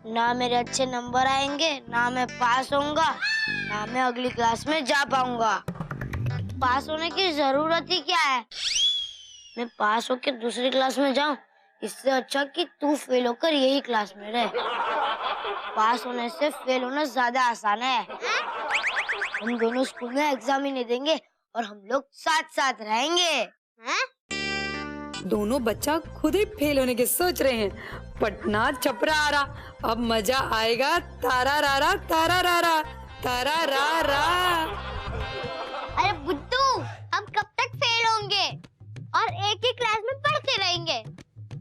ना मेरे अच्छे नंबर आएंगे, ना मैं पास होऊंगा, ना मैं अगली क्लास में जा पाऊंगा। पास होने की जरूरत ही क्या है? मैं पास होकर दूसरी क्लास में जाऊं, इससे अच्छा कि तू फेल होकर यही क्लास में रहे। पास होने से फेल होना ज्यादा आसान है। हम दोनों स्कूल में एग्जाम ही नहीं देंगे और हम लोग साथ साथ रहेंगे। हैं? दोनों बच्चा खुद ही फेल होने के सोच रहे हैं। पटना छपरा आ रहा, अब मजा आएगा। तारा रारा तारा रारा तारा रा रा। अरे बुद्धू, हम कब तक फेल होंगे और एक ही क्लास में पढ़ते रहेंगे?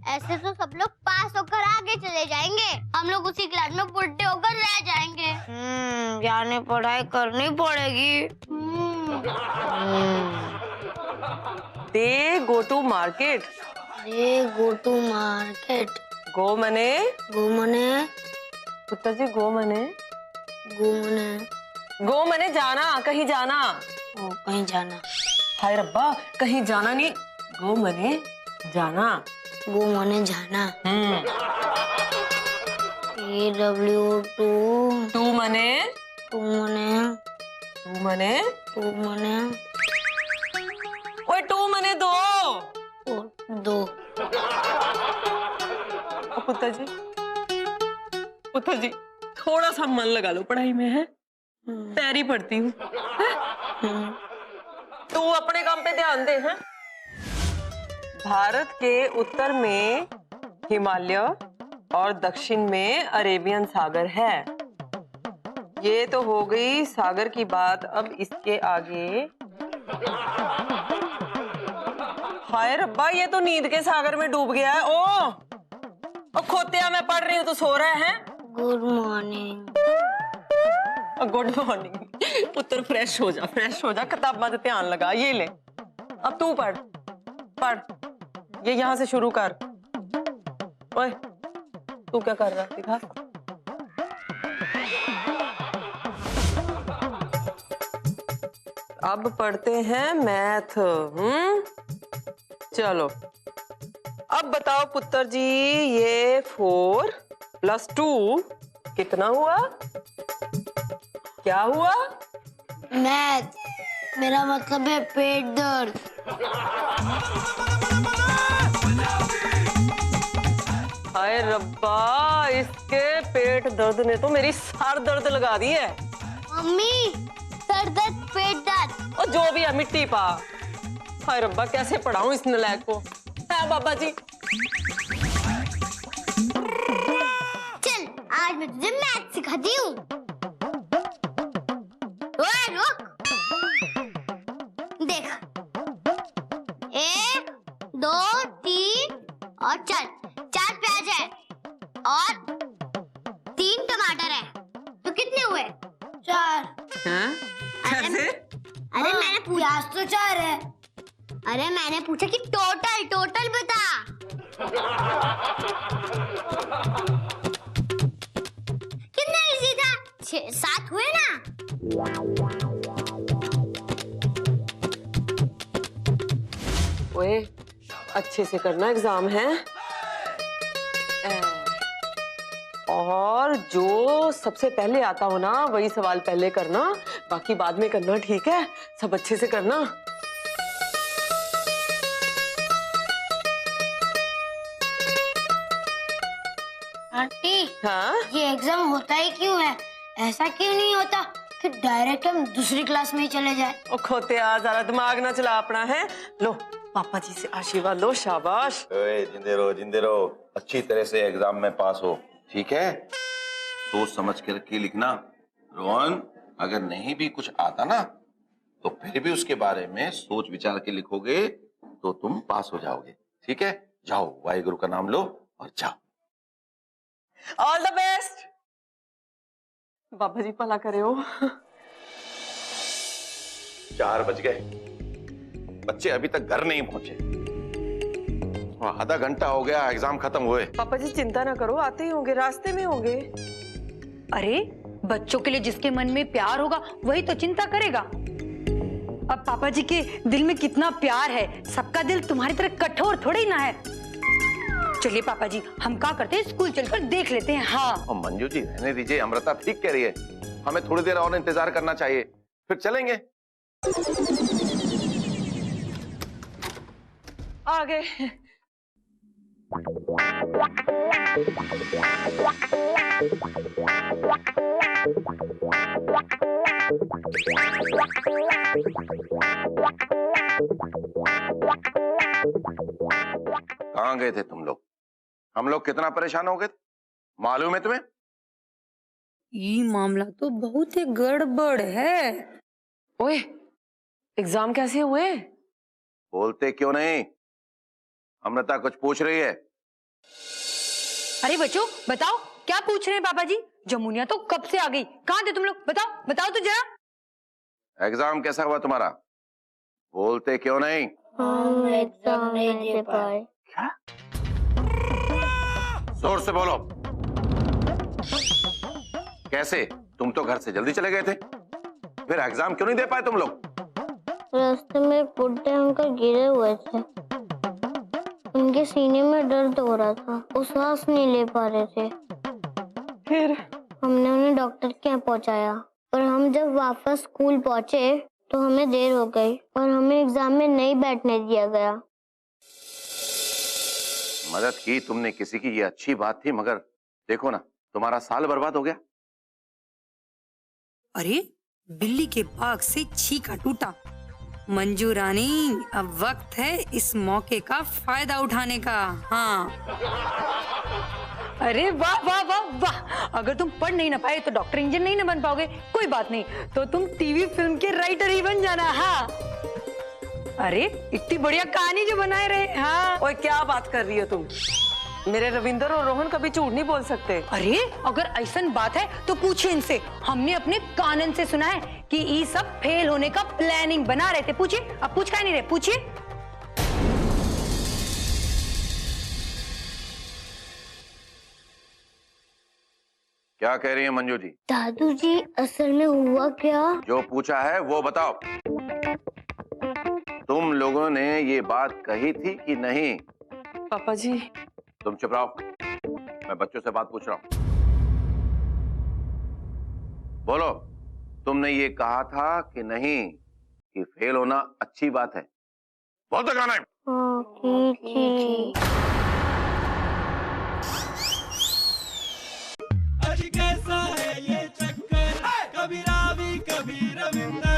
ऐसे तो सब लोग पास होकर आगे चले जाएंगे, हम लोग उसी क्लास में बुढ़े होकर रह जाएंगे। यानी पढ़ाई करनी पड़ेगी। They go to market. They go to market. गो मने पुत्र जी, गो मने जाना, कहीं जाना। ओ, कहीं जाना। हाय रब्बा, कहीं जाना नहीं, गो मने जाना। गो मने जाना। AW टू मने ओए टू मने दो। दो। पुत्र जी थोड़ा सा मन लगा लो पढ़ाई में, है पैरी पढ़ती हूँ। तू अपने काम पे ध्यान दे। हैं भारत के उत्तर में हिमालय और दक्षिण में अरेबियन सागर है। ये तो हो गई सागर की बात। अब इसके आगे, हाय रब्बा, ये तो नींद के सागर में डूब गया है। ओ खोतिया, मैं पढ़ रही हूँ तो सो रहा है। Good morning. Good morning. पुत्र फ्रेश हो जा, किताबा से ध्यान लगा। ये ले, अब तू पढ़। ये यहाँ से शुरू कर। ओए तू क्या कर रहा है, दिखा। अब पढ़ते हैं मैथ। चलो अब बताओ पुत्र जी, ये 4 + 2 कितना हुआ? क्या हुआ? मैथ। मेरा मतलब है पेट दर्द। हाय रब्बा, इसके पेट दर्द ने तो मेरी सर दर्द लगा दी है। मम्मी, सर दर्द पेट दर्द और जो भी है मिट्टी पा। हाय रब्बा, कैसे पढ़ाऊं इस नालायक को। है बाबा जी। चल, आज मैं तुझे मैथ सिखाती हूँ। रुक। देख, 1 2 3 और 4 प्याज है और 3 टमाटर है, तो कितने हुए? 4। कैसे? अरे मैंने पूछा, प्याज तो 4 है। अरे मैंने पूछा कि टोटल बता। कितना इजी था? 6-7 हुए ना? ओए अच्छे से करना, एग्जाम है। और जो सबसे पहले आता हो ना, वही सवाल पहले करना, बाकी बाद में करना, ठीक है? सब अच्छे से करना। आंटी, हाँ? ये एग्जाम होता ही क्यों है? ऐसा क्यों नहीं होता कि डायरेक्ट हम दूसरी क्लास में ही चले जाए? ओ खोतिया, जरा दिमाग ना चला अपना। है लो, पापा जी से आशीर्वाद लो। शाबाश। जिंदे रहो, अच्छी तरह से एग्जाम में पास हो, ठीक है? सोच समझ करके लिखना। रोहन, अगर नहीं भी कुछ आता ना, तो फिर भी उसके बारे में सोच विचार के लिखोगे तो तुम पास हो जाओगे, ठीक है? जाओ, वाहिगुरु का नाम लो और जाओ। All the best. Baba ji भला करे हो। 4 बज गए, बच्चे अभी तक घर नहीं पहुंचे। आधा घंटा हो गया एग्जाम खत्म हुए। पापा जी चिंता ना करो, आते ही होंगे, रास्ते में होंगे। अरे बच्चों के लिए जिसके मन में प्यार होगा वही तो चिंता करेगा। अब पापा जी के दिल में कितना प्यार है, सबका दिल तुम्हारी तरह कठोर थोड़ी ही ना है। चलिए पापा जी, हम क्या करते हैं, स्कूल चलकर देख लेते हैं। हाँ और मंजू जी रहने दीजिए, अमृता ठीक कह रही है, हमें थोड़ी देर और इंतजार करना चाहिए, फिर चलेंगे। आ गए। कहाँ गए थे तुम लोग? हम लोग कितना परेशान हो गए थे, मालूम है तुम्हें? ये मामला तो बहुत ही गड़बड़ है। ओए, एग्जाम कैसे हुए? बोलते क्यों नहीं? अमृता कुछ पूछ रही है। अरे बच्चों बताओ, क्या पूछ रहे हैं पापा जी? जमुनिया तो कब से आ गई, कहाँ थे तुम लोग? बताओ बताओ तो जरा। एग्जाम कैसा हुआ तुम्हारा? बोलते क्यों नहीं? हम एग्जाम नहीं दे पाए। क्या? जोर से बोलो। कैसे? तुम तो घर से जल्दी चले गए थे, फिर एग्जाम क्यों नहीं दे पाए तुम लोग? रास्ते में बुड्ढे अंकल गिरे हुए थे, उनके सीने में दर्द हो रहा था, वो सांस नहीं ले पा रहे थे। फिर हमने उन्हें डॉक्टर के यहाँ पहुँचाया, पर हम जब वापस स्कूल पहुँचे तो हमें देर हो गई और हमें एग्जाम में नहीं बैठने दिया गया। मदद की तुमने किसी की, ये अच्छी बात थी, मगर देखो ना तुम्हारा साल बर्बाद हो गया। अरे बिल्ली के बाग से छीका टूटा। मंजू रानी, अब वक्त है इस मौके का फायदा उठाने का। हाँ अरे वाह वाह वाह वाह, अगर तुम पढ़ नहीं ना पाए तो डॉक्टर इंजीनियर नहीं ना बन पाओगे, कोई बात नहीं, तो तुम टीवी फिल्म के राइटर ही बन जाना। हाँ अरे इतनी बढ़िया कहानी जो बनाए रहे। हाँ ओए, क्या बात कर रही हो तुम? मेरे रविंदर और रोहन कभी झूठ नहीं बोल सकते। अरे अगर ऐसा बात है तो पूछिए इनसे, हमने अपने कानन से सुना है कि ये सब फेल होने का प्लानिंग बना रहे थे। पूछिए, अब पूछ नहीं रहे, पूछिए। क्या कह रही है मंजू जी? दादू जी असल में हुआ क्या? जो पूछा है वो बताओ। तुम लोगों ने ये बात कही थी कि नहीं? पापा जी, तुम चुप रहो, मैं बच्चों से बात पूछ रहा हूं। बोलो, तुमने ये कहा था कि नहीं कि फेल होना अच्छी बात है? बोल तो गाना। हाँ की थी। कैसा है ये चक्कर, कभी रावी कभी रविंदर।